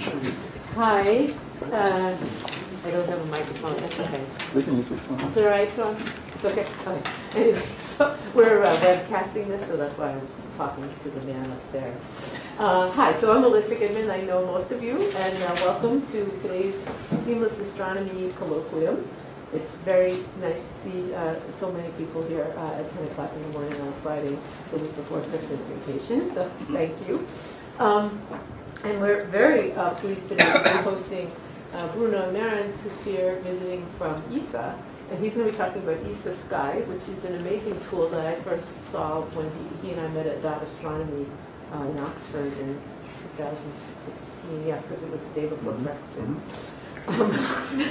Hi. I don't have a microphone. That's okay. We can use this one. Is it all right, Sean? It's okay? Okay. Anyway, so we're webcasting this, so that's why I'm talking to the man upstairs. Hi, so I'm Alyssa Goodman. I know most of you, and welcome to today's Seamless Astronomy Colloquium. It's very nice to see so many people here at 10 o'clock in the morning on a Friday, the week before Christmas vacation, so thank you. And we're very pleased today to be hosting Bruno Merín, who's here visiting from ESA. And he's going to be talking about ESASky, which is an amazing tool that I first saw when he and I met at Dot Astronomy in Oxford in 2016. Yes, because it was the day before Brexit.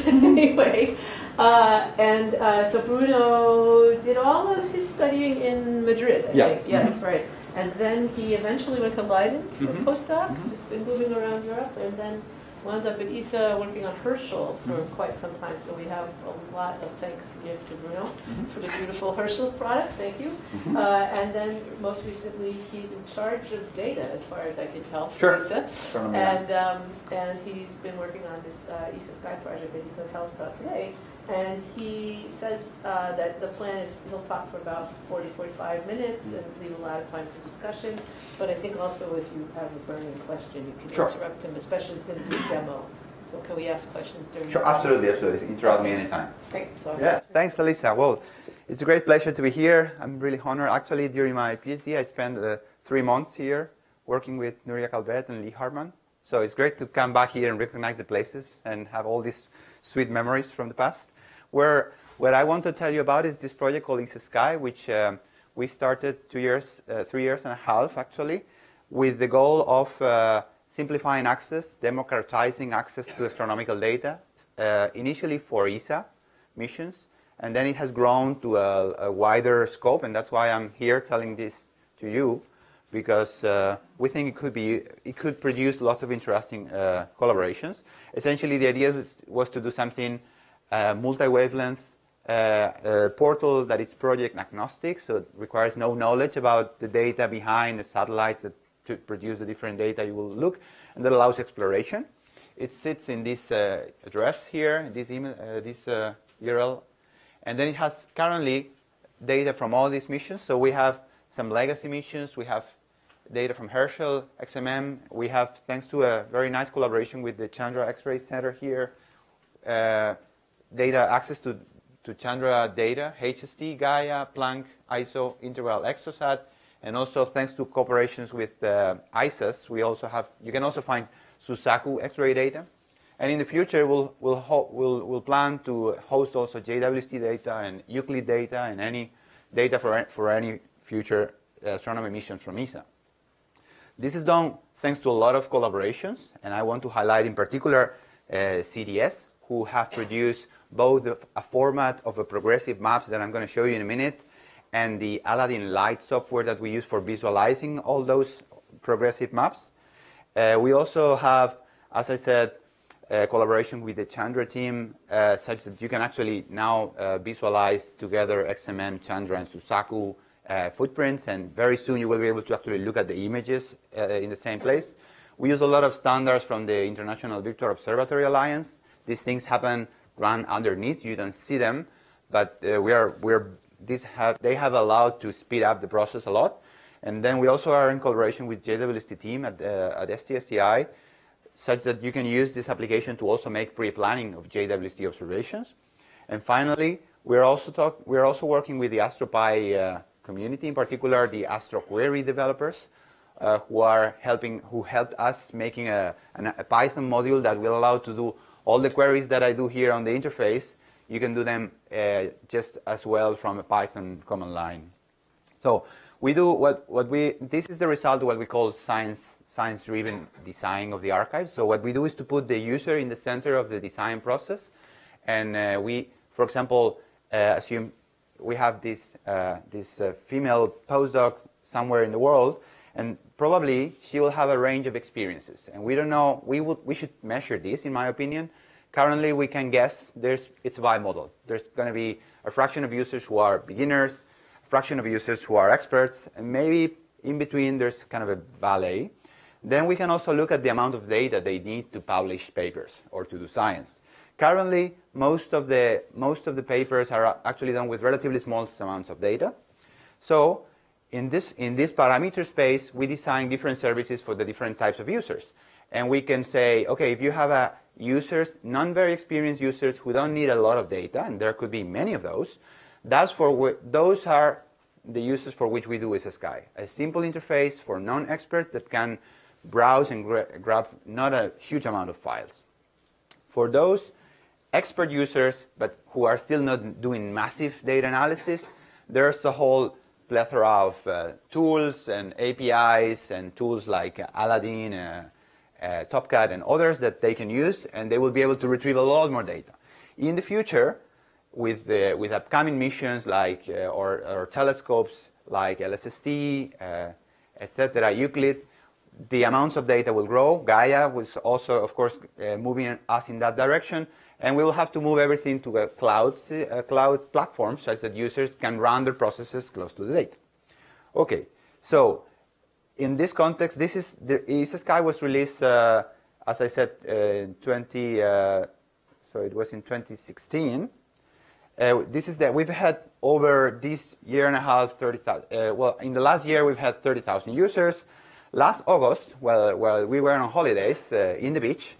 Anyway, so Bruno did all of his studying in Madrid, I think. Yes, right. And then he eventually went to Leiden for postdocs, been moving around Europe, and then wound up at ESA working on Herschel for quite some time. So we have a lot of thanks to give to Bruno for the beautiful Herschel products. Thank you. And then most recently, he's in charge of data, as far as I can tell, for ESA. And he's been working on this ESASky project that he's going to tell us about today. And he says that the plan is he'll talk for about 40, 45 minutes and leave a lot of time for discussion. But I think also if you have a burning question, you can interrupt him, especially it's going to be a demo. So can we ask questions during Sure, absolutely. Interrupt me anytime. Great. So Thanks, Alyssa. Well, it's a great pleasure to be here. I'm really honored. Actually, during my PhD, I spent 3 months here working with Nuria Calvet and Lee Hartman. So it's great to come back here and recognize the places and have all these sweet memories from the past. What I want to tell you about is this project called ESASky, which we started 3 years and a half actually, with the goal of simplifying access, democratizing access to astronomical data, initially for ESA missions, and then it has grown to a wider scope, and that's why I'm here telling this to you, because we think it could produce lots of interesting collaborations. Essentially, the idea was to do something multi-wavelength portal that is project agnostic, so it requires no knowledge about the data behind the satellites that to produce the different data you will look, and that allows exploration. It sits in this address here, this email, this URL, and then it has currently data from all these missions. So we have some legacy missions, we have data from Herschel, XMM, we have, thanks to a very nice collaboration with the Chandra X-ray Center here, data access to Chandra data, HST, Gaia, Planck, ISO, Integral, Exosat, and also thanks to cooperations with ISAS, you can also find Suzaku X-ray data. And in the future, we'll plan to host also JWST data and Euclid data and any data for any future astronomy missions from ESA. This is done thanks to a lot of collaborations, and I want to highlight in particular CDS, who have produced both a format of a progressive maps that I'm going to show you in a minute, and the Aladdin Light software that we use for visualizing all those progressive maps. We also have, as I said, collaboration with the Chandra team, such that you can actually now visualize together XMM, Chandra, and Suzaku footprints, and very soon you will be able to actually look at the images in the same place. We use a lot of standards from the International Virtual Observatory Alliance. These things run underneath, you don't see them, but they have allowed to speed up the process a lot. And then we also are in collaboration with JWST team at STSCI, such that you can use this application to also make pre-planning of JWST observations. And finally, we're also working with the AstroPy community, in particular the AstroQuery developers, who helped us making a Python module that will allow to do all the queries that I do here on the interface. You can do them just as well from a Python command line. So we do this is the result of what we call science-driven design of the archive. So what we do is to put the user in the center of the design process. And we, for example, assume we have this female postdoc somewhere in the world, and probably she will have a range of experiences. And we don't know, we should measure this, in my opinion. Currently, we can guess it's a bimodal. There's going to be a fraction of users who are beginners, a fraction of users who are experts, and maybe in between there's kind of a valet. then we can also look at the amount of data they need to publish papers or to do science. Currently, most of the papers are actually done with relatively small amounts of data. So in this parameter space, we design different services for the different types of users. And we can say, okay, if you have users, non-very experienced users who don't need a lot of data, and there could be many of those, those are the users for which we do ESASky. A simple interface for non-experts that can browse and grab not a huge amount of files. For those expert users, but who are still not doing massive data analysis, there's a whole plethora of tools and APIs and tools like Aladdin, Topcat, and others that they can use, and they will be able to retrieve a lot more data. In the future, with upcoming missions like or telescopes like LSST, etc., Euclid, the amounts of data will grow. Gaia was also, of course, moving us in that direction, and we will have to move everything to a cloud platform such that users can run their processes close to the data. Okay, so in this context, the ESASky was released, as I said, so it was in 2016. We've had over this year and a half, 30,000. Well, in the last year, we've had 30,000 users. Last August, while we were on holidays in the beach,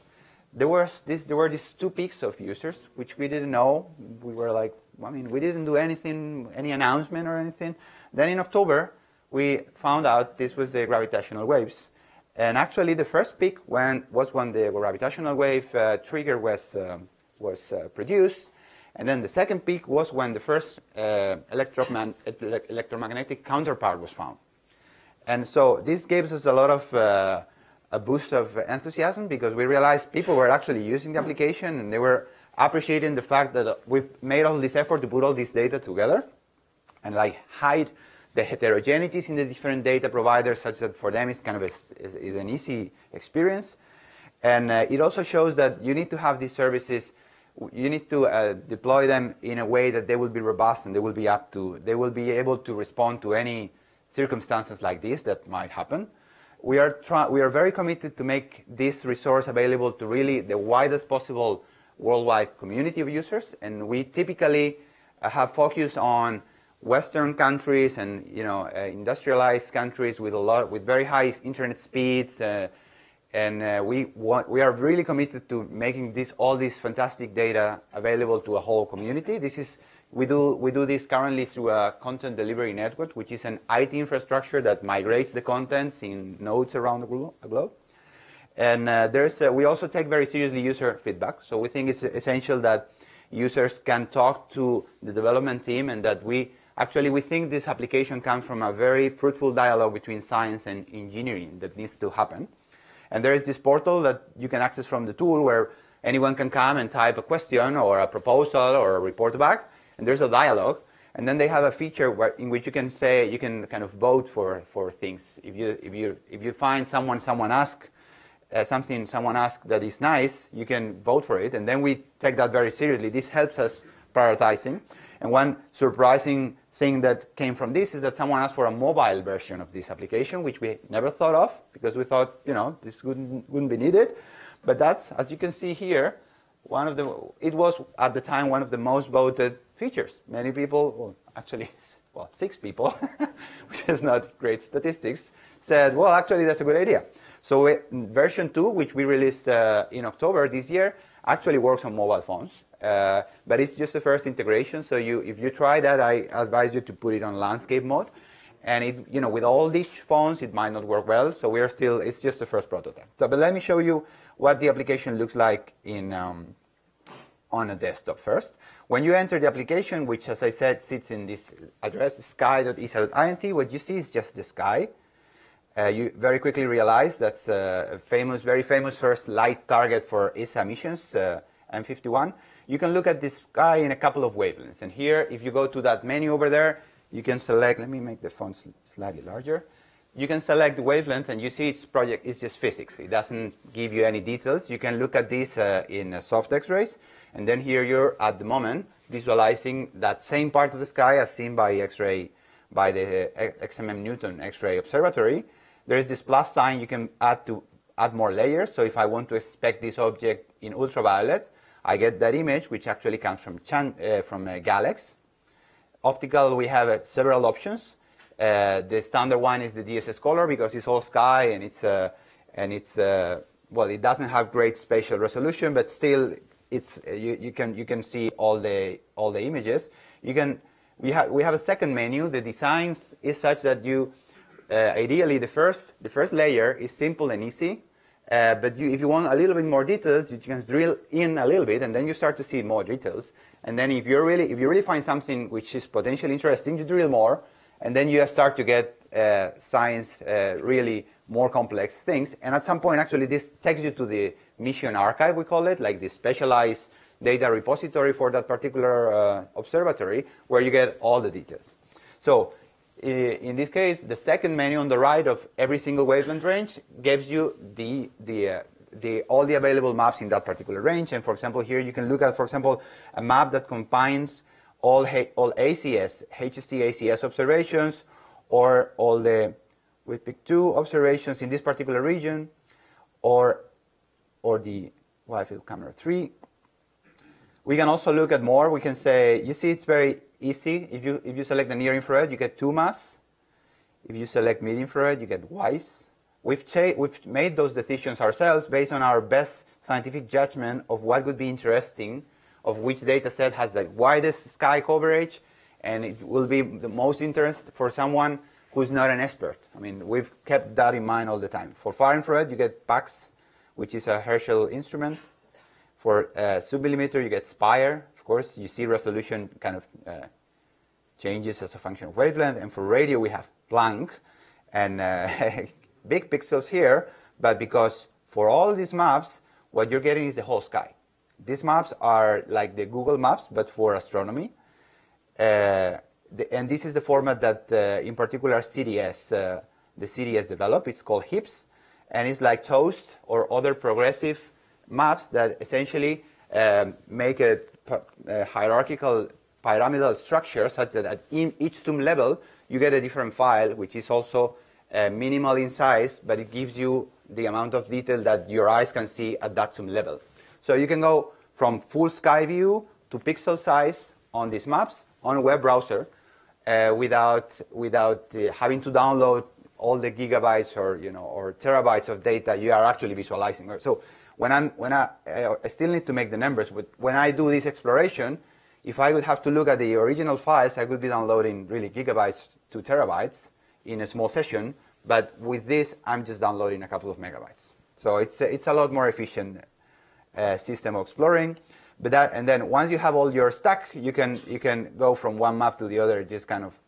there were these 2 peaks of users, which we didn't know. We were like, I mean, we didn't do anything, any announcement or anything. Then in October, we found out this was the gravitational waves. And actually, the first peak was when the gravitational wave trigger was produced. And then the second peak was when the first electromagnetic counterpart was found. And so this gave us a lot of a boost of enthusiasm, because we realized people were actually using the application, and they were appreciating the fact that we've made all this effort to put all this data together and like hide the heterogeneities in the different data providers, such that for them it's kind of is an easy experience. And it also shows that you need to have these services. You need to deploy them in a way that they will be robust, and they will be able to respond to any circumstances like this that might happen. We are very committed to make this resource available to really the widest possible worldwide community of users, and we typically have focused on Western countries and industrialized countries with very high internet speeds, and we are really committed to making all this fantastic data available to a whole community. We do this currently through a content delivery network, which is an IT infrastructure that migrates the contents in nodes around the globe. And we also take very seriously user feedback. So we think it's essential that users can talk to the development team, and that we think this application comes from a very fruitful dialogue between science and engineering that needs to happen. And there is this portal that you can access from the tool where anyone can come and type a question or a proposal or a report back, and there's a dialogue. And then they have a feature in which you can kind of vote for things. If you find someone asked that is nice, you can vote for it, and then we take that very seriously. This helps us prioritizing. And one surprising thing that came from this is that someone asked for a mobile version of this application, which we never thought of, because we thought, this wouldn't be needed. But that's, as you can see here, it was at the time one of the most voted features. Many people, 6 people, which is not great statistics, said, well, actually, that's a good idea. So version 2, which we released in October this year, actually works on mobile phones. But it's just the first integration. So if you try that, I advise you to put it on landscape mode. And with all these phones, it might not work well. So it's just the first prototype. But let me show you what the application looks like on a desktop first. When you enter the application, which, as I said, sits in this address, sky.esa.int, what you see is just the sky. You very quickly realize that's a very famous first light target for ESA missions, M51. You can look at this sky in a couple of wavelengths. And here, if you go to that menu over there, you can select, let me make the font slightly larger. You can select the wavelength, and you see its project is just physics. It doesn't give you any details. You can look at this in soft X-rays, and then here you're, at the moment, visualizing that same part of the sky as seen by X-ray, by the XMM Newton X-ray Observatory. there is this plus sign you can add more layers. So if I want to inspect this object in ultraviolet, I get that image, which actually comes from Galax. Optical, we have several options. The standard one is the DSS color because it's all sky and it's well, it doesn't have great spatial resolution, but still, you can see all the images. We have a second menu. The designs is such that you ideally the first layer is simple and easy, but if you want a little bit more details, you can drill in a little bit, and then you start to see more details. And then if you really find something which is potentially interesting, you drill more, and then you start to get science really more complex things. And at some point, actually, this takes you to the mission archive, we call it, like the specialized data repository for that particular observatory, where you get all the details. So in this case, the second menu on the right of every single wavelength range gives you all the available maps in that particular range. And for example, here you can look at, for example, a map that combines all ACS, HST ACS observations, or all the we pick 2 observations in this particular region, or the wide-field camera 3. We can also look at more. We can say, you see, it's very easy. If you select the near infrared, you get 2 mass. If you select mid infrared, you get WISE. We've made those decisions ourselves based on our best scientific judgment of what would be interesting, of which data set has the widest sky coverage, and it will be the most interest for someone who's not an expert. I mean, we've kept that in mind all the time. For far infrared, you get PAX, which is a Herschel instrument. For submillimeter, you get SPIRE. Of course, you see resolution kind of changes as a function of wavelength. And for radio, we have Planck and big pixels here. But because for all these maps, what you're getting is the whole sky. These maps are like the Google Maps, but for astronomy. And this is the format that, in particular, the CDS developed. It's called HIPS, and it's like Toast or other progressive maps that essentially make a hierarchical pyramidal structure such that at each zoom level, you get a different file, which is also minimal in size, but it gives you the amount of detail that your eyes can see at that zoom level. So you can go from full sky view to pixel size on these maps on a web browser without having to download all the gigabytes or terabytes of data you are actually visualizing. So I still need to make the numbers, but when I do this exploration, if I would have to look at the original files, I could be downloading really gigabytes to terabytes in a small session. But with this, I'm just downloading a couple of megabytes. So it's a lot more efficient system of exploring. But and then once you have all your stack, you can go from one map to the other, just kind of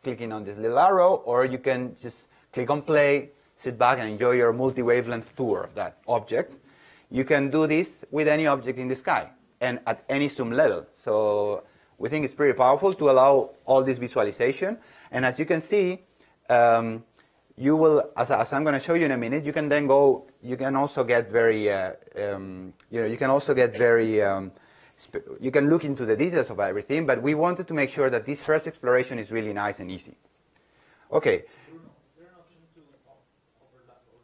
clicking on this little arrow, or you can just click on play, sit back, and enjoy your multi-wavelength tour of that object. You can do this with any object in the sky and at any zoom level. So we think it's pretty powerful to allow all this visualization. And as you can see, you will, as I'm going to show you in a minute, you can then go. You can also get very, you can also get very. You can look into the details of everything, but we wanted to make sure that this first exploration is really nice and easy. Okay. Is there an option to overlap or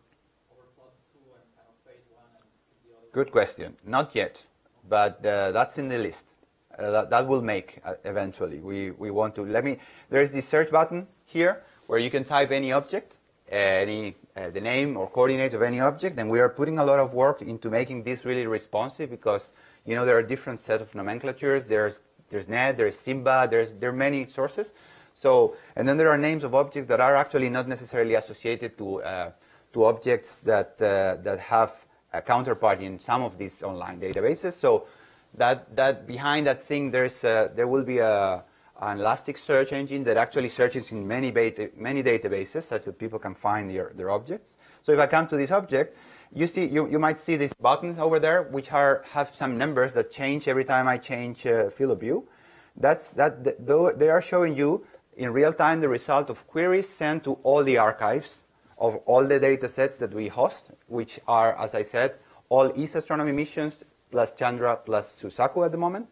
overplot two and kind of fade one and the other? Good question. Not yet, but that's in the list. That will make eventually. We want to. There's this search button here where you can type any object, the name or coordinates of any object, and we are putting a lot of work into making this really responsive because there are different set of nomenclatures. There's NET, there's SIMBA, there are many sources. So, and then there are names of objects that are actually not necessarily associated to objects that have a counterpart in some of these online databases. So that behind that thing there will be an elastic search engine that actually searches in many databases such that people can find their objects. So if I come to this object, you might see these buttons over there which have some numbers that change every time I change field of view. They are showing you in real time the result of queries sent to all the archives of all the data sets that we host, which are, as I said, all ESA astronomy missions plus Chandra plus Suzaku at the moment.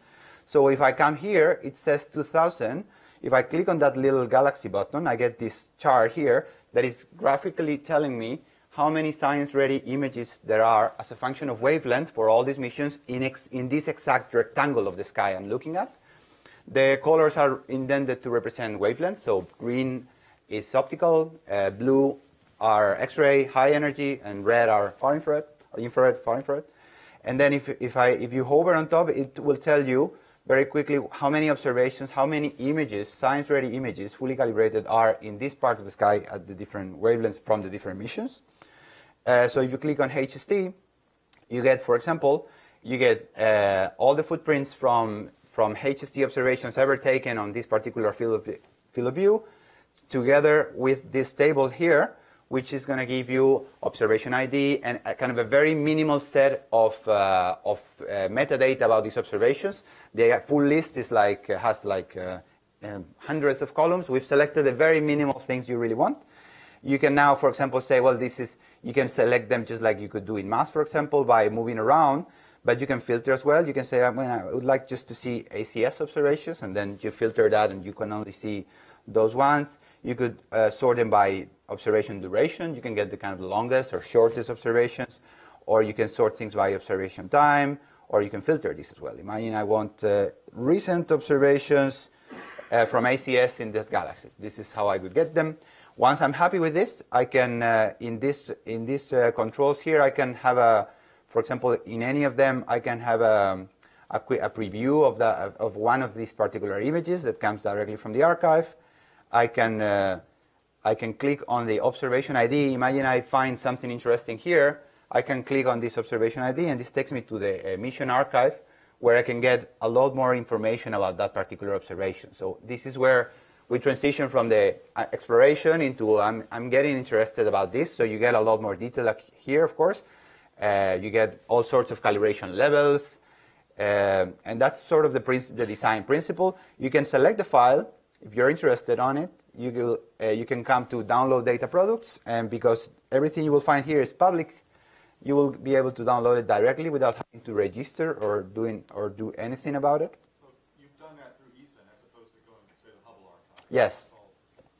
So if I come here, it says 2000. If I click on that little galaxy button, I get this chart here that is graphically telling me how many science-ready images there are as a function of wavelength for all these missions in this exact rectangle of the sky I'm looking at. The colors are intended to represent wavelengths, so green is optical, blue are X-ray, high energy, and red are far infrared, or infrared, far infrared. And then if you hover on top, it will tell you very quickly how many observations, how many images, science-ready images, fully calibrated, are in this part of the sky at the different wavelengths from the different missions. So if you click on HST, you get, for example, you get all the footprints from HST observations ever taken on this particular field of view, together with this table here, which is going to give you observation ID and a kind of a very minimal set of metadata about these observations. The full list is has hundreds of columns. We've selected the very minimal things you really want. You can now, for example, say, well, you can select them just like you could do in mass, for example, by moving around. But you can filter as well. You can say, I would like just to see ACS observations, and then you filter that, and you can only see those ones. You could sort them by observation duration. You can get the kind of longest or shortest observations, or you can sort things by observation time, or you can filter this as well. Imagine I want recent observations from ACS in this galaxy. This is how I would get them. Once I'm happy with this, I can, in these controls here, I can have for example, in any of them, I can have a preview of one of these particular images that comes directly from the archive. I can click on the observation ID. Imagine I find something interesting here. I can click on this observation ID, and this takes me to the mission archive, where I can get a lot more information about that particular observation. So this is where we transition from the exploration into I'm getting interested about this. So you get a lot more detail here, of course. You get all sorts of calibration levels, and that's sort of the design principle. You can select the file if you're interested on it. You can come to download data products, and because everything you will find here is public, you will be able to download it directly without having to register or do anything about it. So you've done that through ESA as opposed to going to, say, the Hubble archive. Yes.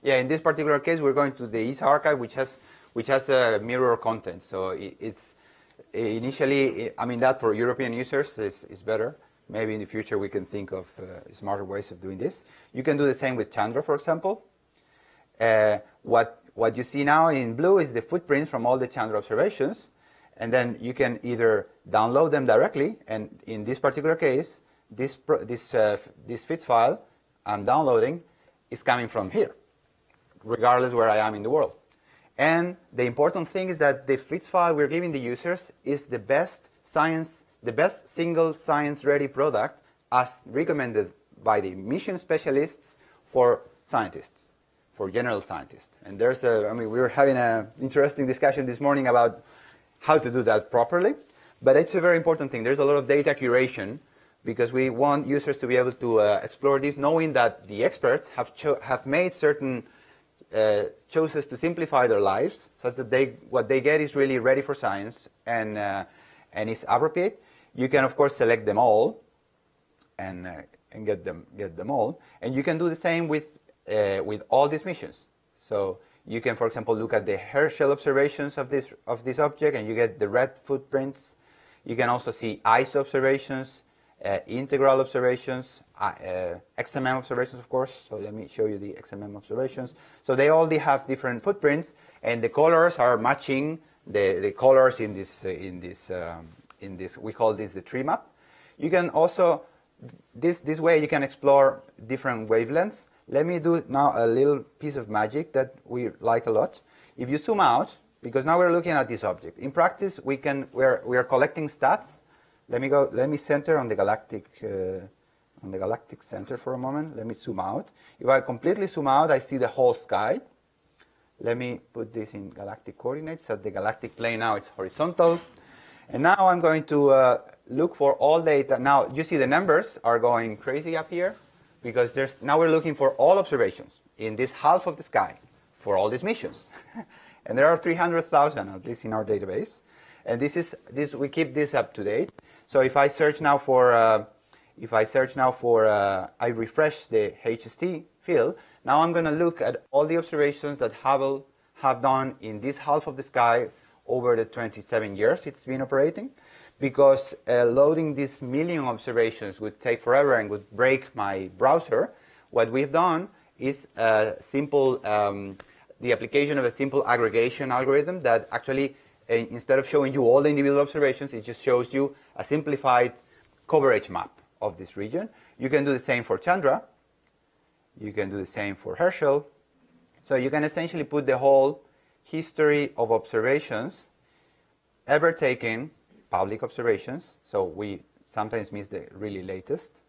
Yeah. In this particular case, we're going to the ESA archive, which has a mirror content. So it's initially, I mean, that for European users is better. Maybe in the future we can think of smarter ways of doing this. You can do the same with Chandra, for example. What you see now in blue is the footprints from all the Chandra observations, and then you can either download them directly, and in this particular case, this FITS file I'm downloading is coming from here, regardless where I am in the world. And the important thing is that the FITS file we're giving the users is the best single science-ready product as recommended by the mission specialists for scientists, for general scientists. And we were having an interesting discussion this morning about how to do that properly. But it's a very important thing. There's a lot of data curation because we want users to be able to explore this, knowing that the experts have made certain choices to simplify their lives, such that what they get is really ready for science and is appropriate. You can, of course, select them all and get them all, and you can do the same with all these missions. So you can, for example, look at the Herschel observations of this object, and you get the red footprints. You can also see ISO observations, integral observations, XMM observations, of course. So let me show you the XMM observations. So they all have different footprints, and the colors are matching the colors in this. We call this the tree map. You can also this way you can explore different wavelengths. Let me do now a little piece of magic that we like a lot. If you zoom out, because now we're looking at this object. In practice, we are collecting stats. Let me center on the galactic center for a moment. Let me zoom out. If I completely zoom out, I see the whole sky. Let me put this in galactic coordinates. At the galactic plane now it's horizontal. And now I'm going to look for all data. Now you see the numbers are going crazy up here because now we're looking for all observations in this half of the sky for all these missions. And there are 300,000 at least in our database. And we keep this up to date. So if I search now for, I refresh the HST field, now I'm going to look at all the observations that Hubble have done in this half of the sky over the 27 years it's been operating, because loading these million observations would take forever and would break my browser. What we've done is a simple, the application of a simple aggregation algorithm that actually, instead of showing you all the individual observations, it just shows you a simplified coverage map of this region. You can do the same for Chandra. You can do the same for Herschel. So you can essentially put the whole history of observations ever taken, public observations, so we sometimes miss the really latest,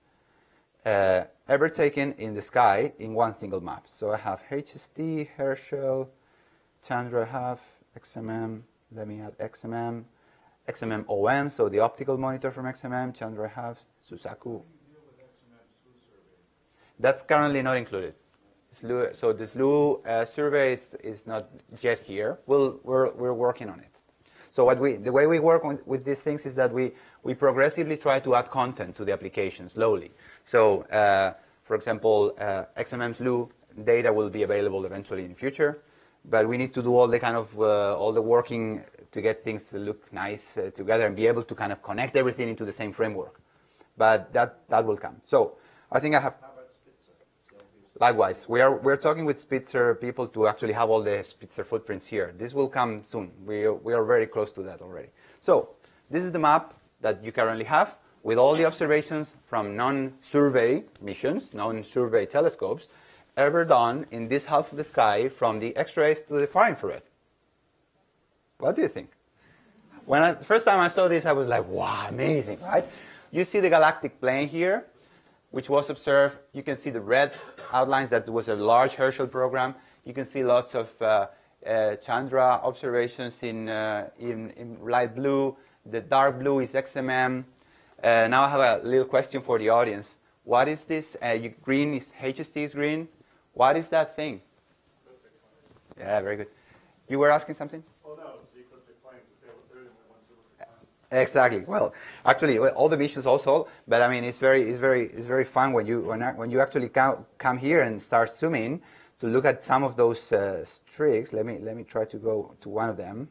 ever taken in the sky in one single map. So I have HST, Herschel, Chandra, I have XMM, let me add XMM, XMM OM, so the optical monitor from XMM, Chandra, I have Suzaku. That's currently not included. So the SLU survey is not yet here. We're working on it. So the way we work with these things is that we progressively try to add content to the application slowly. So, for example, XMM SLU data will be available eventually in the future, but we need to do all the kind of all the working to get things to look nice together and be able to kind of connect everything into the same framework. But that will come. So I think I have. Likewise, we're talking with Spitzer people to actually have all the Spitzer footprints here. This will come soon. We are very close to that already. So this is the map that you currently have with all the observations from non-survey missions, non-survey telescopes, ever done in this half of the sky from the X-rays to the far infrared. What do you think? The first time I saw this, I was like, wow, amazing, right? You see the galactic plane here, which was observed. You can see the red outlines. That was a large Herschel program. You can see lots of Chandra observations in light blue. The dark blue is XMM. Now I have a little question for the audience. What is this? Green is HST is green. What is that thing? Yeah, very good. You were asking something? Oh no, it's the ecliptic plane to say what there is. Exactly. Well, actually, all the missions also, but I mean, it's very fun when you actually come here and start zooming to look at some of those streaks. Let me try to go to one of them.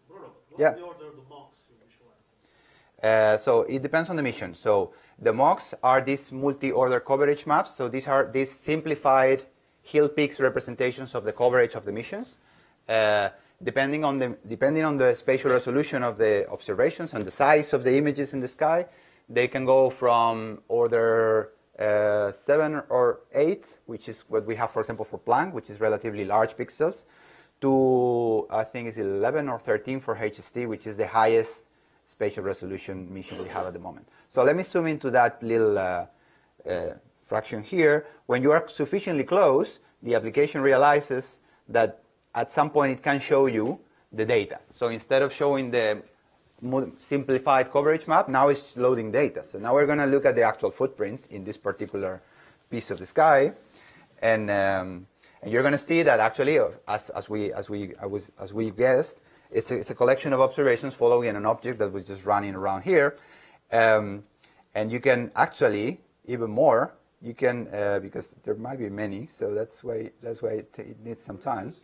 Bruno, what's Yeah. the order of the mocks you visualize? So it depends on the mission. So the mocks are these multi-order coverage maps. So these are these simplified hill peaks representations of the coverage of the missions. Depending on the spatial resolution of the observations and the size of the images in the sky, they can go from order 7 or 8, which is what we have, for example, for Planck, which is relatively large pixels, to I think it's 11 or 13 for HST, which is the highest spatial resolution mission we have at the moment. So let me zoom into that little fraction here. When you are sufficiently close, the application realizes that at some point it can show you the data. So instead of showing the simplified coverage map, now it's loading data. So now we're going to look at the actual footprints in this particular piece of the sky, and you're going to see that actually, as we guessed, it's a collection of observations following an object that was just running around here, and you can actually even more. You can because there might be many, so that's why it needs some time.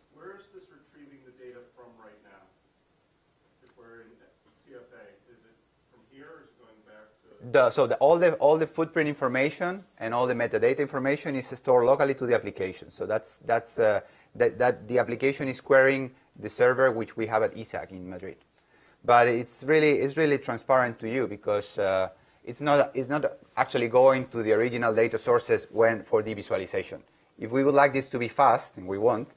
All the footprint information and all the metadata information is stored locally to the application. So that the application is querying the server which we have at ESAC in Madrid. But it's really transparent to you because it's not actually going to the original data sources for the visualization. If we would like this to be fast, and we want,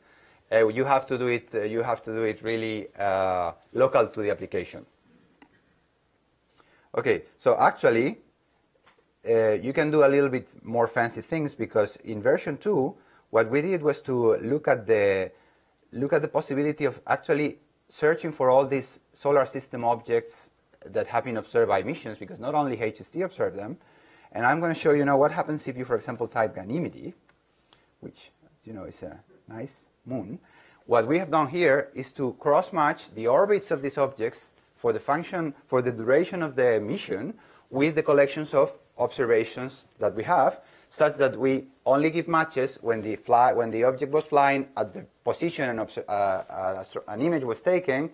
you have to do it really local to the application. Okay, so actually, you can do a little bit more fancy things because in version 2, what we did was to look at the possibility of actually searching for all these solar system objects that have been observed by missions, because not only HST observed them. And I'm going to show you now what happens if you, for example, type Ganymede, which, as you know, is a nice moon. What we have done here is to cross-match the orbits of these objects for the duration of the mission with the collections of observations that we have. such that we only give matches when the object was flying at the position an image was taken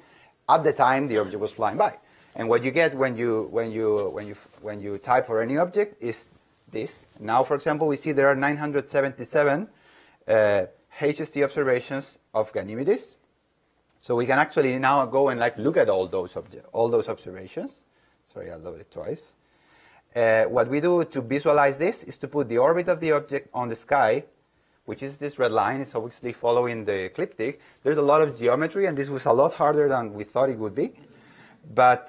at the time the object was flying by. And what you get when you type for any object is this. Now, for example, we see there are 977 HST observations of Ganymedes. So we can actually now go and look at all those observations. Sorry, I loaded twice. What we do to visualize this is to put the orbit of the object on the sky, which is this red line. It's obviously following the ecliptic. There's a lot of geometry, and this was a lot harder than we thought it would be. But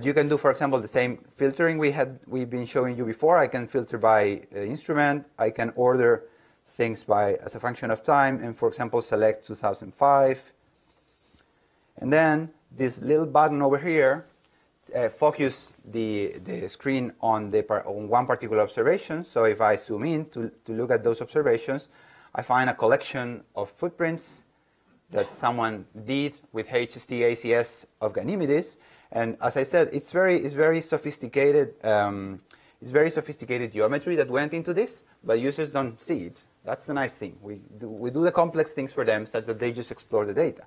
you can do, for example, the same filtering we've been showing you before. I can filter by instrument. I can order things as a function of time, and for example, select 2005. And then this little button over here focus the screen on one particular observation. So if I zoom in to look at those observations, I find a collection of footprints that someone did with HST ACS of Ganymedes. And as I said, it's very sophisticated. It's very sophisticated geometry that went into this, but users don't see it. That's the nice thing. We do the complex things for them such that they just explore the data.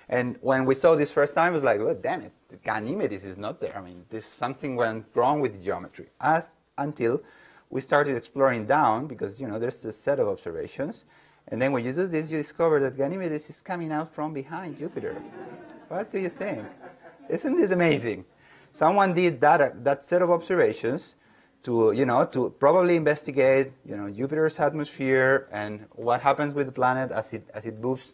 And when we saw this first time, it was like, oh, damn it, Ganymedes is not there. I mean, something went wrong with the geometry. Until we started exploring down, because there's a set of observations. And then when you do this, you discover that Ganymedes is coming out from behind Jupiter. What do you think? Isn't this amazing? Someone did that set of observations to probably investigate Jupiter's atmosphere and what happens with the planet as it moves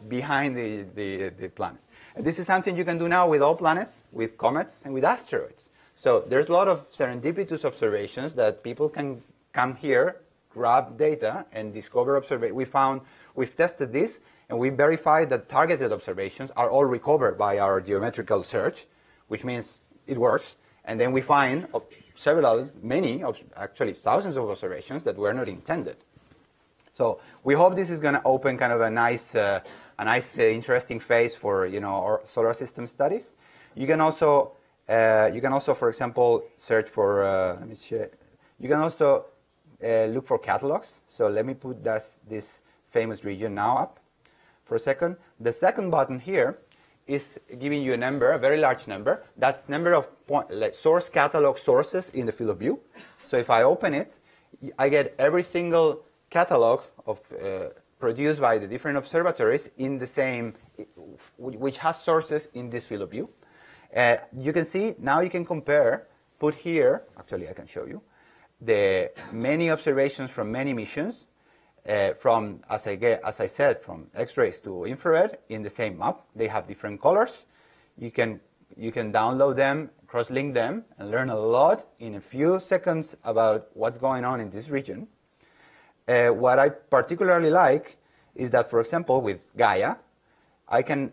behind the planet. And this is something you can do now with all planets, with comets, and with asteroids. So there's a lot of serendipitous observations that people can come here, grab data, and discover observations. We've tested this, and we verified that targeted observations are all recovered by our geometrical search, which means it works. And then we find many, actually thousands of observations that were not intended. So we hope this is going to open kind of a nice, interesting phase for our solar system studies. You can also, for example, search for. Let me check. You can also look for catalogs. So let me put this famous region now up for a second. The second button here is giving you a number, a very large number. That's number of source catalog sources in the field of view. So if I open it, I get every single catalog of produced by the different observatories in the same, which has sources in this field of view. You can see now you can compare. Put here, actually I can show you the many observations from many missions, from as I said, from X-rays to infrared in the same map. They have different colors. You can download them, cross-link them, and learn a lot in a few seconds about what's going on in this region. What I particularly like is that, for example, with Gaia, I can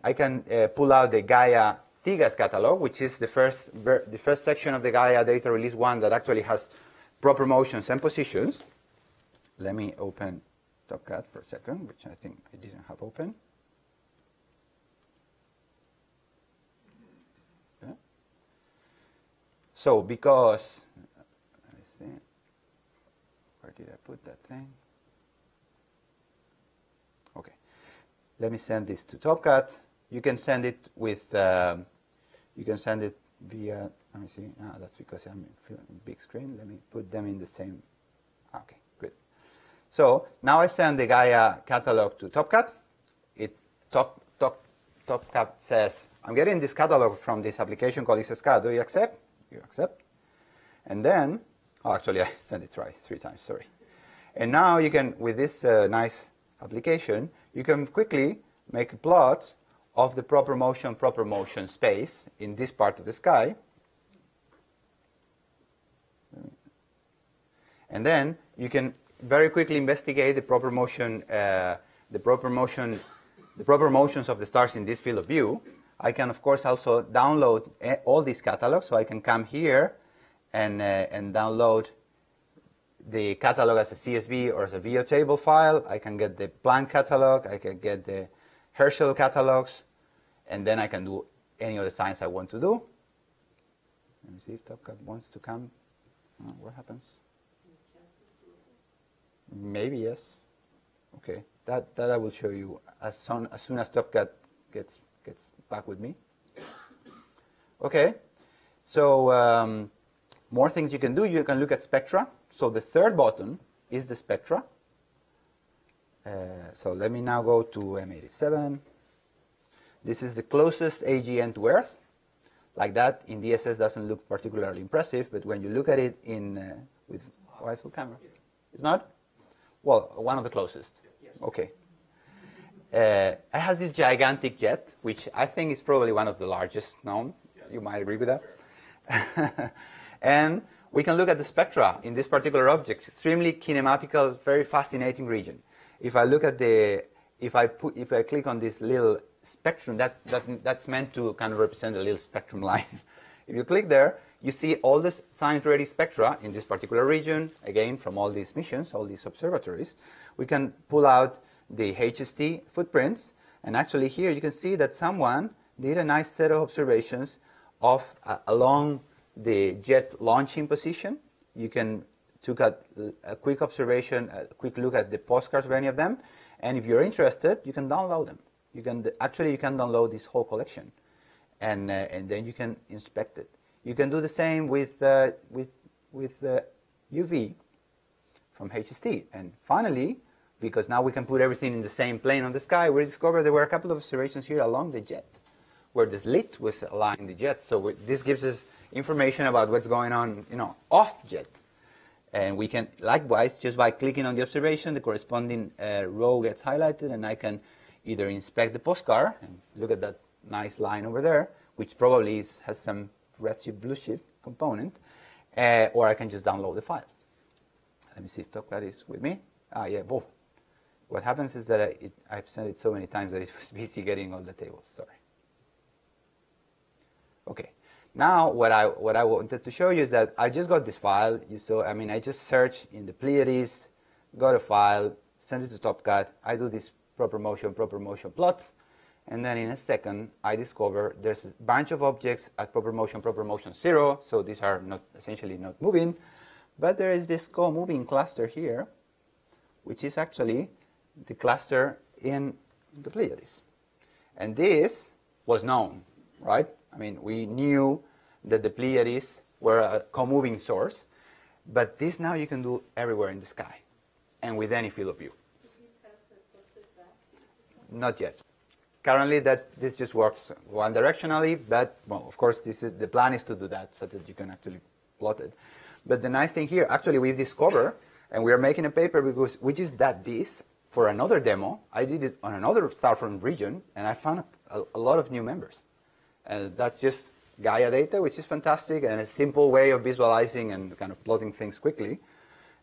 pull out the Gaia TIGAS catalog, which is the first section of the Gaia data release 1 that actually has proper motions and positions. Let me open TopCat for a second, which I think I didn't have open. Okay. So because, let me see, where did I put that thing? Okay, let me send this to TopCat. You can send it with, you can send it via, let me see, that's because I'm in big screen. Let me put them in the same, okay, good. So now I send the Gaia catalog to TopCat. TopCat says, I'm getting this catalog from this application called ESASky. Do you accept? You accept. And then, actually I sent it three times, sorry. And now you can, with this nice application, you can quickly make a plot of the proper motion space in this part of the sky. And then you can very quickly investigate the proper motions of the stars in this field of view. I can, of course, also download all these catalogs. So I can come here and download the catalog as a CSV or as a VO table file. I can get the Planck catalog. I can get the Herschel catalogs. And then I can do any of the science I want to do. Let me see if TopCat wants to come. What happens? Maybe yes. Okay, that I will show you as soon as Topcat gets back with me. Okay, so more things you can do. You can look at spectra. So the third button is the spectra. So let me now go to M87. This is the closest AGN to Earth. Like that, in DSS doesn't look particularly impressive, but when you look at it in with wide field camera, it's not? Well, one of the closest. Okay. It has this gigantic jet, which I think is probably one of the largest known. You might agree with that. And we can look at the spectra in this particular object. Extremely kinematical, very fascinating region. If I look at if I click on this little spectrum, that's meant to kind of represent a little spectrum line. If you click there, you see all the science-ready spectra in this particular region, again, from all these missions, all these observatories. We can pull out the HST footprints, and actually here you can see that someone did a nice set of observations of along the jet launching position. You can take a quick observation, a quick look at the postcards of any of them, and if you're interested, you can download them. You can download this whole collection, and then you can inspect it. You can do the same with UV from HST. And finally, because now we can put everything in the same plane on the sky, we discovered there were a couple of observations here along the jet, where the slit was aligned the jet. So this gives us information about what's going on, off jet. And we can likewise, just by clicking on the observation, the corresponding row gets highlighted, and I can either inspect the postcard and look at that nice line over there, which probably has some redshift blueshift component, or I can just download the files. Let me see if Topcat is with me. Yeah, both. What happens is that I've sent it so many times that it was busy getting all the tables. Sorry. Okay. Now, what I wanted to show you is that I just got this file. You saw, I just searched in the Pleiades, got a file, sent it to Topcat. I do this proper motion plot, and then in a second I discover there's a bunch of objects at proper motion 0, so these are essentially not moving, but there is this co-moving cluster here, which is actually the cluster in the Pleiades. And this was known, right? We knew that the Pleiades were a co-moving source, but this now you can do everywhere in the sky and with any field of view. Not yet. Currently, this just works one directionally, but well, of course, the plan is to do that so that you can actually plot it. But the nice thing here, actually, we've discovered, and we are making a paper which is that this for another demo. I did it on another Starfront region, and I found a lot of new members, and that's just Gaia data, which is fantastic and a simple way of visualizing and kind of plotting things quickly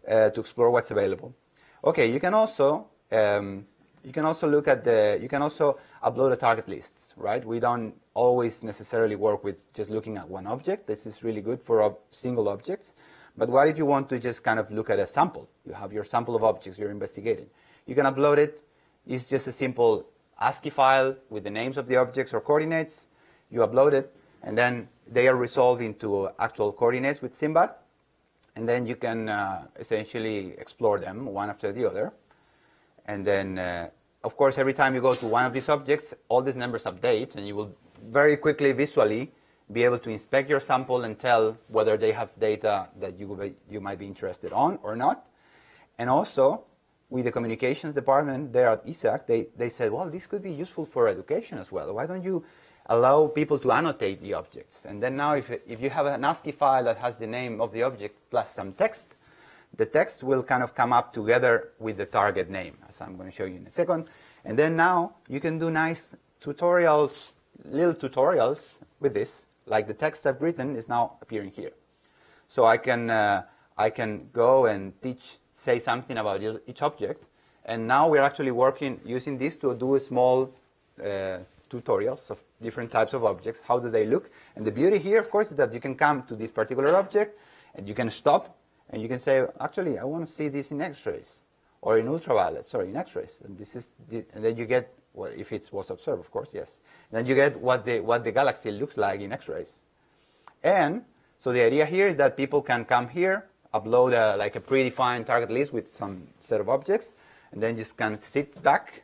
to explore what's available. Okay, you can also look at you can also upload a target lists, right? We don't always necessarily work with just looking at one object. This is really good for single objects. But what if you want to just kind of look at a sample? You have your sample of objects you're investigating. You can upload it. It's just a simple ASCII file with the names of the objects or coordinates. You upload it, and then they are resolved into actual coordinates with Simbat. And then you can essentially explore them one after the other. And then, of course, every time you go to one of these objects, all these numbers update, and you will very quickly visually be able to inspect your sample and tell whether they have data that you might be interested on or not. And also, with the communications department there at ESAC, they said, well, this could be useful for education as well. Why don't you allow people to annotate the objects? And then now, if you have an ASCII file that has the name of the object plus some text, the text will kind of come up together with the target name, as I'm going to show you in a second. And then now you can do nice tutorials, little tutorials with this, like the text I've written is now appearing here. So I can go and say something about each object. And now we're actually using this to do a small tutorials of different types of objects. How do they look? And the beauty here, of course, is that you can come to this particular object and you can stop. And you can say, actually, I want to see this in X-rays or in ultraviolet, sorry, in X-rays. And and then you get, well, if it was observed, of course, yes. And then you get what the galaxy looks like in X-rays. And so the idea here is that people can come here, upload like a predefined target list with some set of objects, and then just can sit back,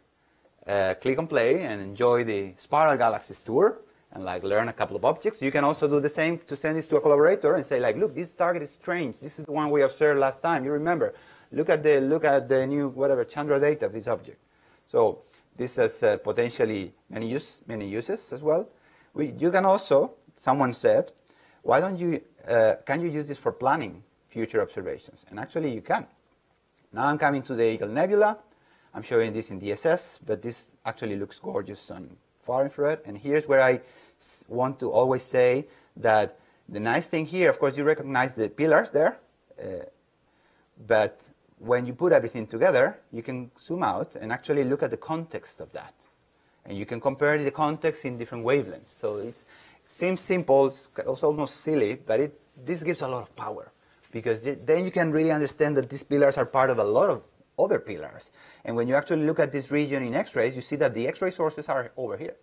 click on play, and enjoy the Spiral Galaxies tour, and like learn a couple of objects. You can also do the same to send this to a collaborator and say like, look, this target is strange. This is the one we observed last time. You remember? Look at the new whatever Chandra data of this object. So this has potentially many uses as well. You can also, someone said, why don't you, can you use this for planning future observations? And actually you can. Now I'm coming to the Eagle Nebula. I'm showing this in DSS, but this actually looks gorgeous on far infrared. And here's where I want to always say that the nice thing here, of course, you recognize the pillars there, but when you put everything together, you can zoom out and actually look at the context of that. And you can compare the context in different wavelengths. So it seems simple, it's almost silly, but this gives a lot of power. Because then you can really understand that these pillars are part of a lot of other pillars. And when you actually look at this region in X-rays, you see that the X-ray sources are over here.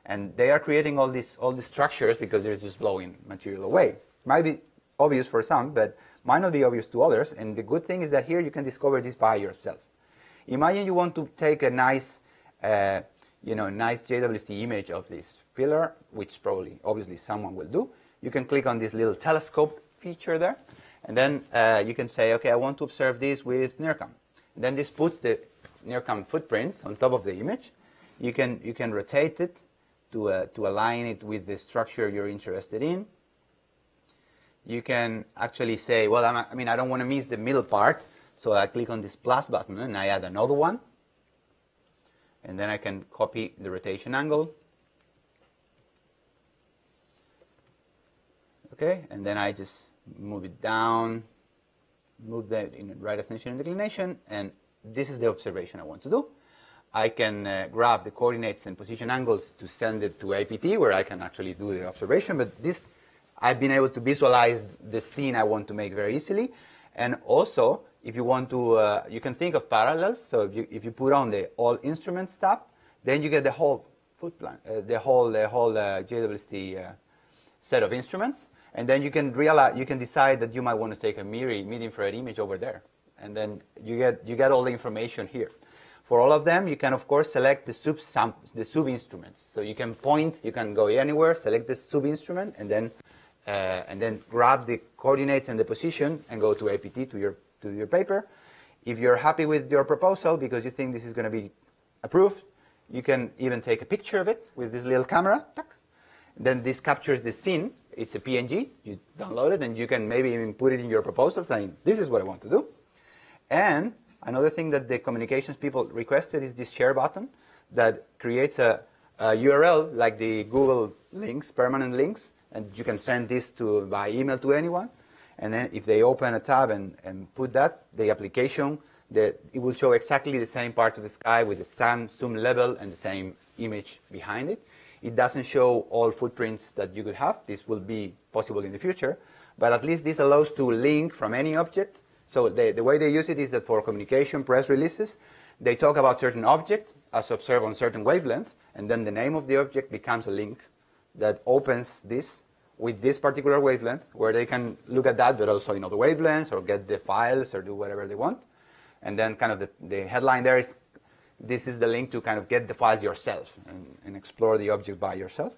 And they are creating all these structures because they're just blowing material away. Might be obvious for some, but might not be obvious to others. And the good thing is that here you can discover this by yourself. Imagine you want to take a nice, nice JWST image of this pillar, which probably, obviously, someone will do. You can click on this little telescope feature there. And then you can say, okay, I want to observe this with NIRCam. And then this puts the NIRCam footprints on top of the image. You can rotate it to align it with the structure you're interested in. You can actually say, well, I don't want to miss the middle part, so I click on this plus button and I add another one. And then I can copy the rotation angle. Okay, and then I just move it down, move that in the right ascension and declination, and this is the observation I want to do. I can grab the coordinates and position angles to send it to APT, where I can actually do the observation, but this, I've been able to visualize the scene I want to make very easily. And also, if you want to, you can think of parallels. So if you put on the All Instruments tab, then you get the whole footplan, the whole JWST set of instruments. And then you can decide that you might want to take a mid-infrared image over there. And then you get all the information here. For all of them, you can, of course, select the sub-instruments. So you can point, you can go anywhere, select the sub-instrument, and then grab the coordinates and the position and go to APT, to your paper. If you're happy with your proposal because you think this is going to be approved, you can even take a picture of it with this little camera. Then this captures the scene. It's a PNG. You download it, and you can maybe even put it in your proposal saying, this is what I want to do. And another thing that the communications people requested is this share button that creates a URL like the Google links, permanent links, and you can send this by email to anyone. And then if they open a tab and put that, the application, it will show exactly the same part of the sky with the same zoom level and the same image behind it. It doesn't show all footprints that you could have. This will be possible in the future. But at least this allows to link from any object. So the way they use it is that for communication press releases, they talk about certain object as observed on certain wavelength, and then the name of the object becomes a link that opens this with this particular wavelength, where they can look at that, but also in other wavelengths, or get the files, or do whatever they want. And then kind of the headline there is, this is the link to kind of get the files yourself and explore the object by yourself.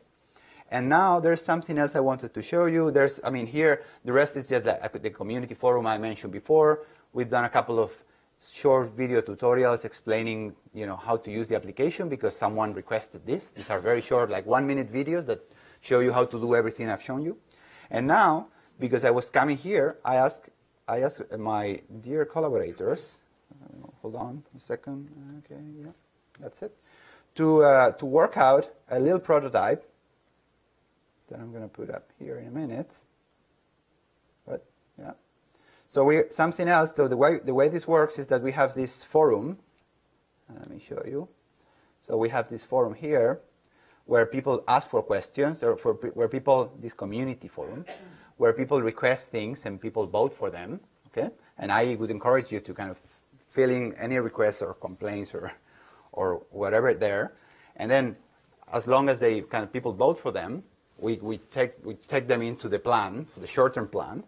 And now there's something else I wanted to show you. Here, the rest is just the community forum I mentioned before. We've done a couple of short video tutorials explaining, how to use the application because someone requested this. These are very short, like 1-minute videos that show you how to do everything I've shown you. And now, because I was coming here, I asked my dear collaborators, hold on a second, okay, yeah, that's it, to work out a little prototype that I'm going to put up here in a minute. But yeah, so something else. So the way this works is that we have this forum. Let me show you. So we have this forum here, where people ask for questions, or this community forum, where people request things and people vote for them. Okay, and I would encourage you to kind of fill in any requests or complaints or whatever there, and then as long as people vote for them, we take them into the plan, for the short-term plan,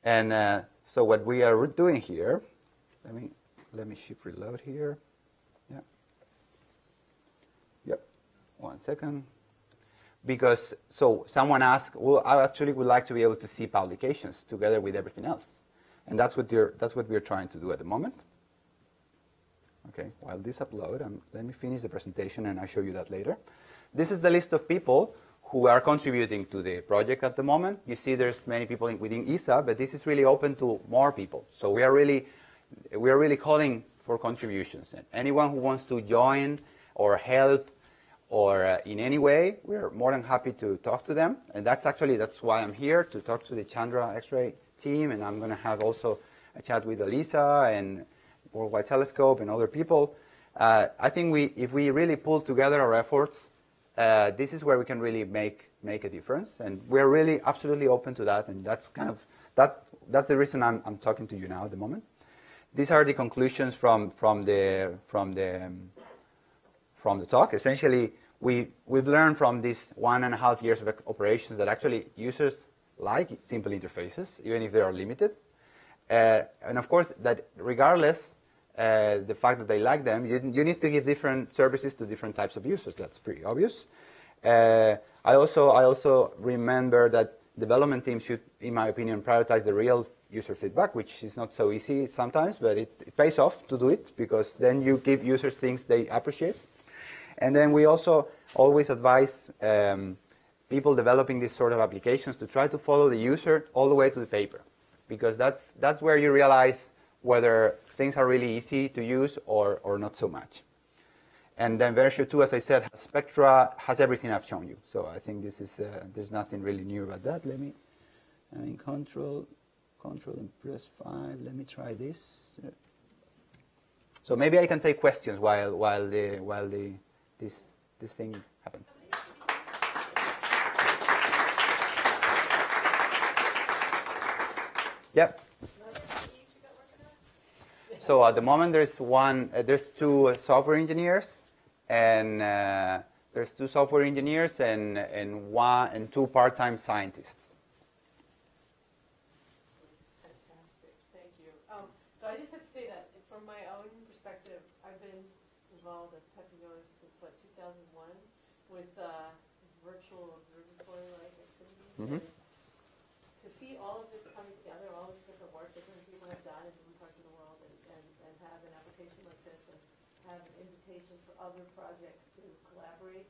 and So what we are doing here, let me shift reload here. Yeah. Yep. 1 second. Because, so someone asked, well, I actually would like to be able to see publications together with everything else. And that's what we're trying to do at the moment. Okay, while this upload, let me finish the presentation and I'll show you that later. This is the list of people who are contributing to the project at the moment. You see there's many people within ESA, but this is really open to more people. So we are really calling for contributions. And anyone who wants to join or help or in any way, we're more than happy to talk to them. And that's why I'm here, to talk to the Chandra X-ray team. And I'm going to have also a chat with Elisa and Worldwide Telescope and other people. I think if we really pull together our efforts, this is where we can really make a difference. And we're really absolutely open to that. And that's that's the reason I'm talking to you now at the moment. These are the conclusions from the talk. Essentially, we've learned from these 1.5 years of operations that actually users like simple interfaces, even if they are limited. And of course, that regardless the fact that they like them, you need to give different services to different types of users. That's pretty obvious. I also remember that development teams should, in my opinion, prioritize the real user feedback, which is not so easy sometimes, but it pays off to do it, because then you give users things they appreciate. And then we also always advise people developing these sort of applications to try to follow the user all the way to the paper, because that's where you realize whether things are really easy to use or not so much. And then version 2, as I said, Spectra has everything I've shown you. So I think this is there's nothing really new about that. Let me control and press 5. Let me try this. So maybe I can take questions while this thing happens. Yep. So at the moment there's two software engineers, and there's two software engineers and two part-time scientists. Fantastic, thank you. So I just have to say that from my own perspective, I've been involved, as Pepe knows, since 2001 with virtual observatory-like activities. Mm-hmm. To see all of this coming together, all this different work that different people have done in different parts of the world, and have an application like this, and have an invitation for other projects to collaborate,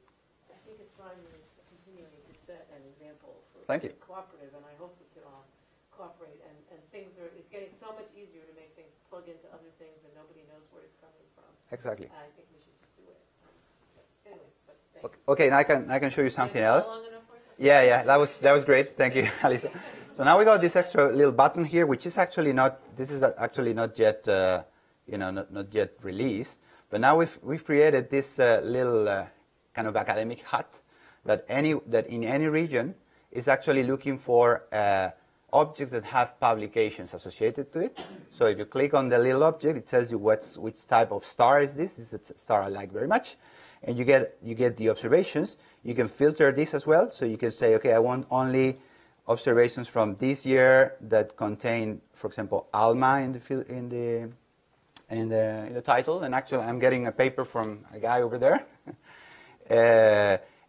I think astronomy is continuing to set an example for cooperative, and I hope we can all cooperate. And it's getting so much easier to make things plug into other things, and nobody knows where it's coming from. Exactly. I think we should just do it. Anyway, but thank you. Okay, and I can show you something else. Long enough for it? Yeah, that was great. Thank you, Alisa. So now we got this extra little button here, which is actually not yet, not yet released. But now we've created this little kind of academic hut that in any region is actually looking for objects that have publications associated to it. So if you click on the little object, it tells you which type of star is this. This is a star I like very much. And you get the observations. You can filter this as well. So you can say, okay, I want only observations from this year that contain, for example, ALMA in the title. And actually, I'm getting a paper from a guy over there.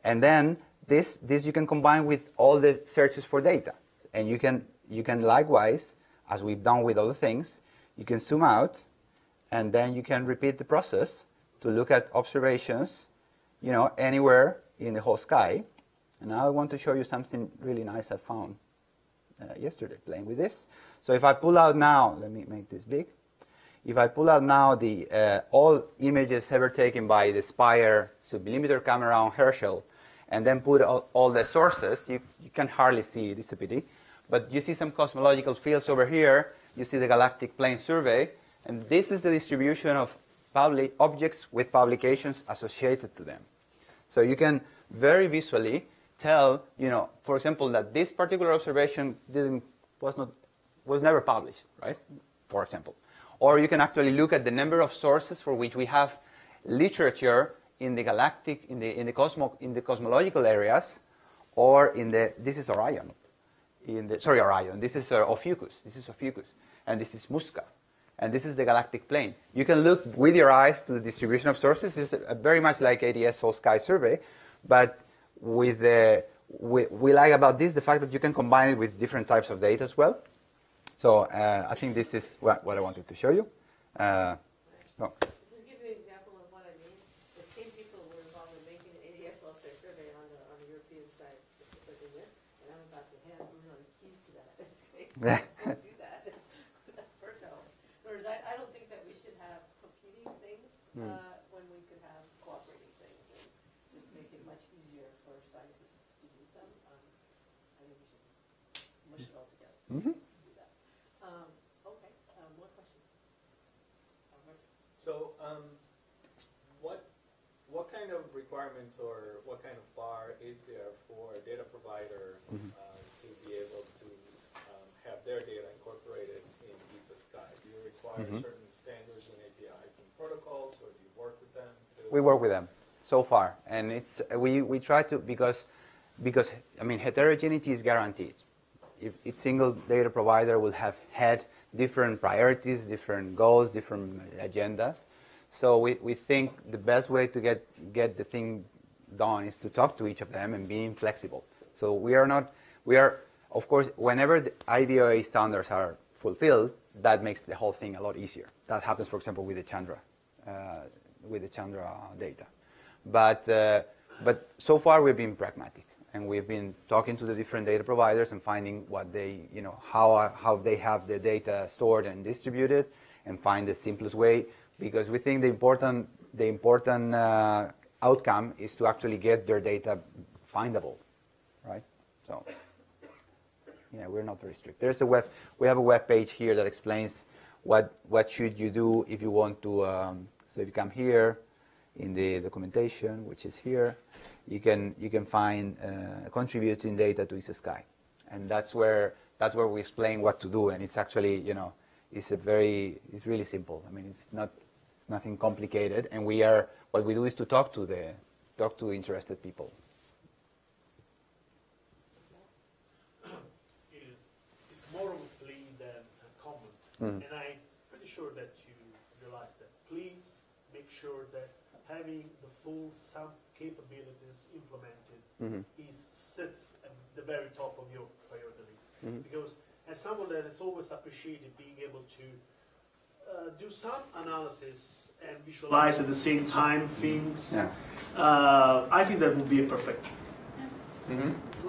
And then this you can combine with all the searches for data. And you can likewise, as we've done with other things, you can zoom out, and then you can repeat the process to look at observations, anywhere in the whole sky. And now I want to show you something really nice I found yesterday playing with this. So if I pull out now, let me make this big. If I pull out now the all images ever taken by the Spire sublimiter camera on Herschel, and then put all the sources, you can hardly see it, it's a pity. But you see some cosmological fields over here. You see the galactic plane survey. And this is the distribution of objects with publications associated to them. So you can very visually tell, for example, that this particular observation was never published, right? For example. Or you can actually look at the number of sources for which we have literature in the galactic, in the cosmological areas, or this is Orion. Orion. This is Ophiuchus. and this is Musca. And this is the galactic plane. You can look with your eyes to the distribution of sources. It's very much like ADS Whole Sky Survey, but with we like about this the fact that you can combine it with different types of data as well. So I think this is what I wanted to show you. To give you an example of what I mean, the same people were involved in making an ADS Whole Sky Survey on the European side for this, and I'm about to hand Bruno the keys to that and say, don't do that. First of all. Whereas I don't think that we should have competing things when we could have cooperating things and just make it much easier for scientists to use them. I think we should just mush it all together. Mm-hmm. Do that. Okay, more questions? So, what kind of requirements or what kind of bar is there for a data provider to be able to have their data incorporated in ESASky? Do you require certain standards and APIs and protocols, or do you work with them? We work with them so far, and it's we try to because I mean heterogeneity is guaranteed. If each single data provider will have had different priorities, different goals, different agendas. So we think the best way to get the thing done is to talk to each of them and being flexible. So we are of course whenever the IVOA standards are fulfilled, that makes the whole thing a lot easier. That happens, for example, with the Chandra data. But so far we've been pragmatic. And we've been talking to the different data providers and finding what they, how they have the data stored and distributed, and find the simplest way. Because we think the important outcome is to actually get their data findable, right? So, yeah, we're not very strict. We have a web page here that explains what should you do if you want to. So if you come here in the documentation, which is here. You can find contributing data to ESASky, and that's where we explain what to do. And it's actually it's really simple. I mean it's nothing complicated. And what we do is to talk to interested people. It's more of a plea than a comment, and I'm pretty sure that you realize that. Please make sure that having the full SAMP capabilities implemented sits at the very top of your priority list. Because as someone that has always appreciated being able to do some analysis and visualize at the same time things, I think that would be a perfect.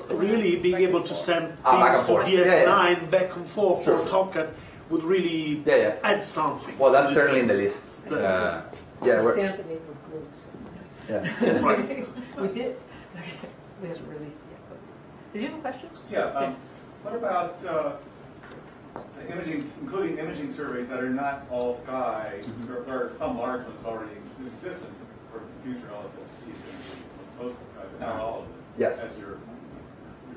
Really being able to send things to DS9 back and forth or Tomcat would really add something. Well, that's certainly in the list. Yeah. Right. We did. We haven't released it yet. But did you have a question? Yeah. What about the imaging, including imaging surveys that are not all sky? There are some large ones already in existence. Of course, in the future, all this is coastal sky, but not all of it. Yes. As your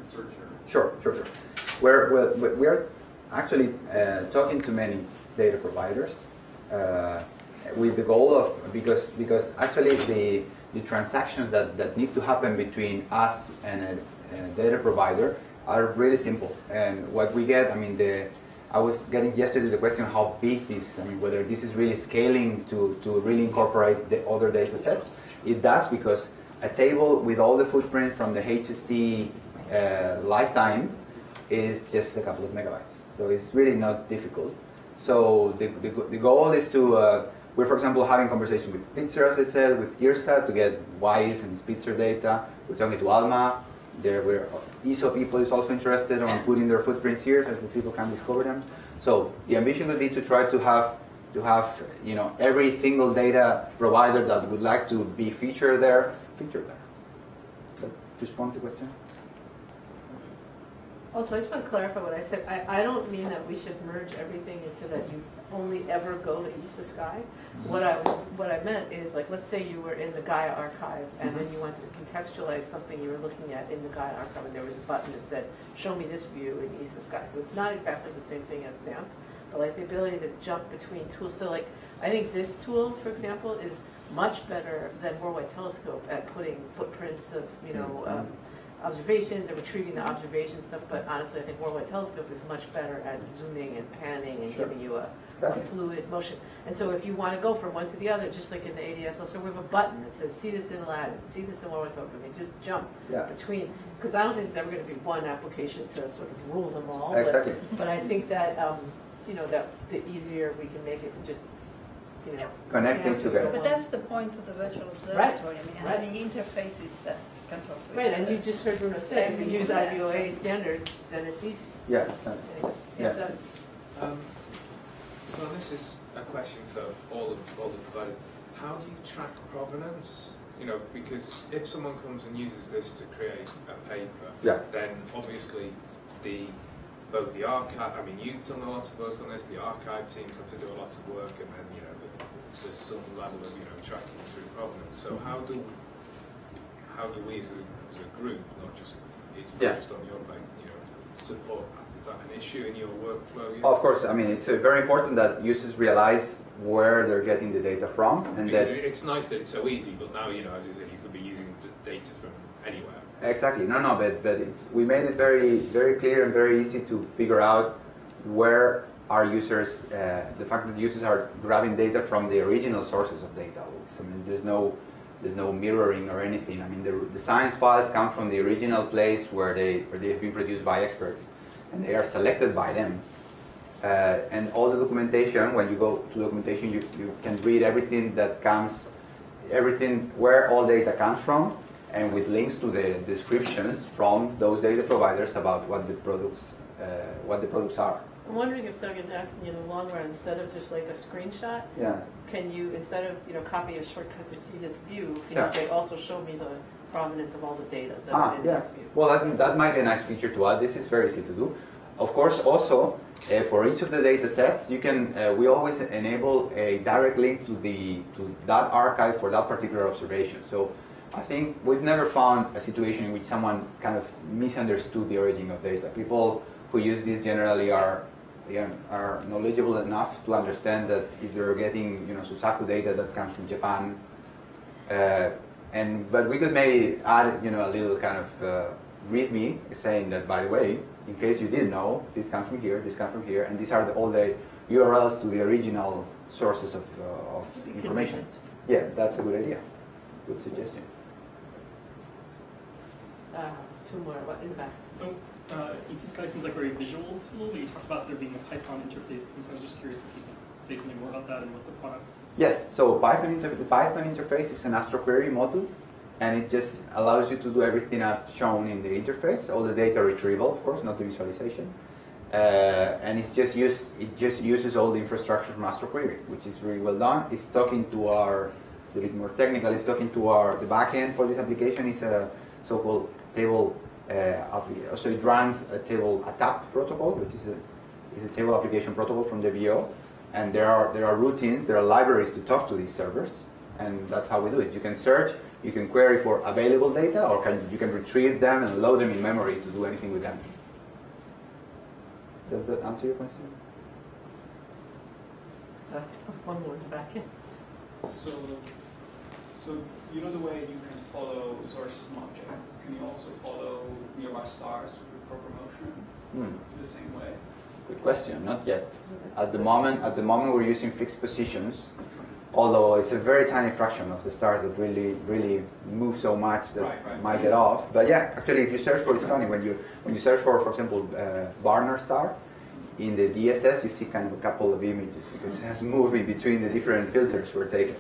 researcher. Sure. We're actually talking to many data providers with the goal of because actually the transactions that need to happen between us and a data provider are really simple. And what we get, I mean, I was getting yesterday the question how big this, I mean, whether this is really scaling to really incorporate the other data sets. It does, because a table with all the footprint from the HST lifetime is just a couple of megabytes. So it's really not difficult. So the goal is to, we're, for example, having conversation with Spitzer, as I said, with IRSA to get WISE and Spitzer data. We're talking to ALMA. ESO people is also interested on putting their footprints here, so that people can discover them. So the ambition would be to try to have every single data provider that would like to be featured there. But response to the question? Also, I just want to clarify what I said. I don't mean that we should merge everything into that you only ever go to ESASky. What I meant is, like, let's say you were in the Gaia archive and then you wanted to contextualize something you were looking at in the Gaia archive, and there was a button that said, show me this view in ESASky. So it's not exactly the same thing as SAMP, but like the ability to jump between tools. So like, I think this tool, for example, is much better than Worldwide Telescope at putting footprints of, observations and retrieving the observation stuff, but honestly I think Worldwide Telescope is much better at zooming and panning and giving you a fluid motion. And so if you want to go from one to the other, just like in the ADS, also we have a button that says see this in Aladdin, see this in Worldwide Telescope, and just jump between, because I don't think there's ever going to be one application to sort of rule them all. Exactly. But I think that, you know, that the easier we can make it to just, you know, connect things together. But that's the point of the virtual observatory. I mean, having interfaces that can talk to each other. And you just heard Bruno say, if you use IVOA standards, then it's easy. Yeah. So this is a question for all the providers. How do you track provenance? You know, because if someone comes and uses this to create a paper, then obviously both the archive, I mean, you've done a lot of work on this, the archive teams have to do a lot of work, and then, you know, there's some level of, you know, tracking through provenance. So how do we as a group, it's not just on your bank, you know, support that? Is that an issue in your workflow? Of course, I mean, it's very important that users realize where they're getting the data from. And because that it's nice that it's so easy, but now, you know, as you said, you could be using data from anywhere. Exactly. But we made it very, very clear and very easy to figure out where our users, the fact that users are grabbing data from the original sources of data. I mean, there's no mirroring or anything. I mean, the science files come from the original place where they've been produced by experts, and they are selected by them. And all the documentation, when you go to documentation, you can read everything that comes, where all data comes from, and with links to the descriptions from those data providers about what the products are. I'm wondering if Doug is asking in the long run, instead of just like a screenshot, can you, instead of, you know, copy a shortcut to see this view, can you say also show me the provenance of all the data that are in this view? Well, that might be a nice feature to add. This is very easy to do. Of course, also for each of the data sets, you can. We always enable a direct link to that archive for that particular observation. So I think we've never found a situation in which someone kind of misunderstood the origin of data. People who use this generally are knowledgeable enough to understand that if they're getting, you know, Suzaku data that comes from Japan, but we could maybe add, you know, a little kind of README saying that, by the way, in case you didn't know, this comes from here, this comes from here, and these are all the URLs to the original sources of information. Yeah, that's a good idea. Good suggestion. Two more, in the back. So ESASky seems like a very visual tool, but you talked about there being a Python interface, and so I was just curious if you could say something more about that and what the products. Yes, so the Python interface is an AstroQuery module, and it just allows you to do everything I've shown in the interface, all the data retrieval, of course, not the visualization, and it just uses all the infrastructure from AstroQuery, which is really well done. It's talking to it's a bit more technical. It's talking to the backend for this application is a so-called table. So it runs a TAP protocol, which is a table application protocol from the VO, and there are routines, there are libraries to talk to these servers, and that's how we do it. You can search, you can query for available data, or you can retrieve them and load them in memory to do anything with them. Does that answer your question? One more in the back. So you know the way you can follow solar system objects, can you also follow nearby stars with proper motion the same way? Good question. Not yet. At the moment, we're using fixed positions, although it's a very tiny fraction of the stars that really move so much that might get off. But yeah, actually, if you search for, it's funny when you search for example, Barnard star, in the DSS you see kind of a couple of images because it has moved in between the different filters we're taking.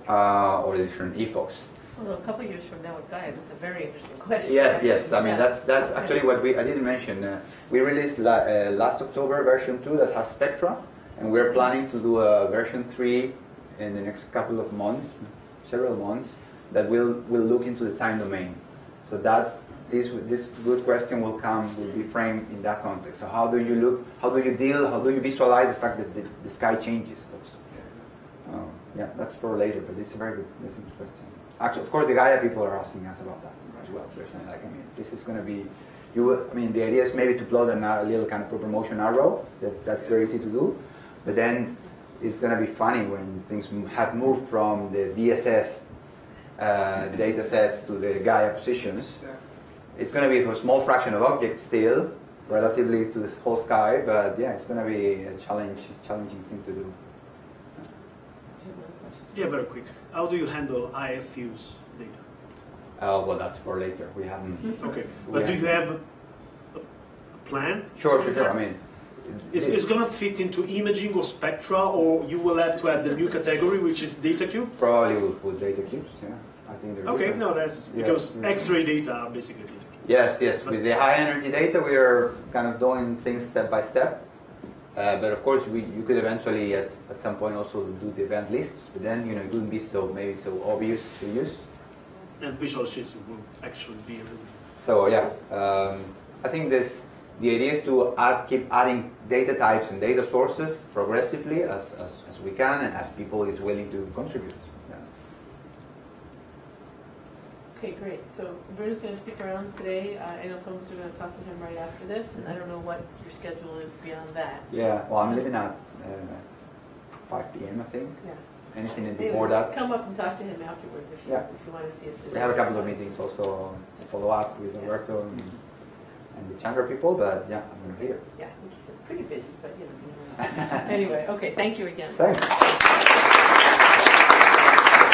Or the different epochs. Well, a couple of years from now with Gaia, that's a very interesting question. Yes. I mean, that's actually what I didn't mention. We released last October version 2 that has spectra, and we're planning to do a version 3 in the next couple of months, several months, that will look into the time domain. So that this good question will be framed in that context. So how do you visualize the fact that the sky changes also? Yeah, that's for later, but it's a very good question. Actually, of course, the Gaia people are asking us about that as well. Like, I mean, this is going to be, the idea is maybe to plot a little kind of proper motion arrow. That's very easy to do, but then it's going to be funny when things have moved from the DSS data sets to the Gaia positions. It's going to be for a small fraction of objects still, relatively to the whole sky, but yeah, it's going to be a challenging thing to do. Yeah, very quick. How do you handle IFUs data? Well, that's for later. We haven't. Okay, but do you have a plan? Sure. I mean, it's going to fit into imaging or spectra, or you will have to have the new category, which is data cubes? Probably we'll put data cubes, yeah. I think they're okay, different. No, that's because X-ray data are basically data cubes. Yes. With the high energy data, we are kind of doing things step by step. But of course, you could eventually, at some point, also do the event lists. But then, it wouldn't be so obvious to use. And visualization will actually be. So yeah, I think the idea is to keep adding data types and data sources progressively as we can, and as people is willing to contribute. Yeah. Okay, great. So Bruno's going to stick around today. I know some of us are going to talk to him right after this, and I don't know what your schedule is beyond that. Yeah, well, I'm leaving at 5 p.m. I think. Yeah. Anything before that. Come up and talk to him afterwards if you want to see if we have a couple of meetings also to follow up with Alberto and the Chandra people, but yeah, I'm going to be here. Yeah, I think he's pretty busy, but Anyway, okay, thank you again. Thanks.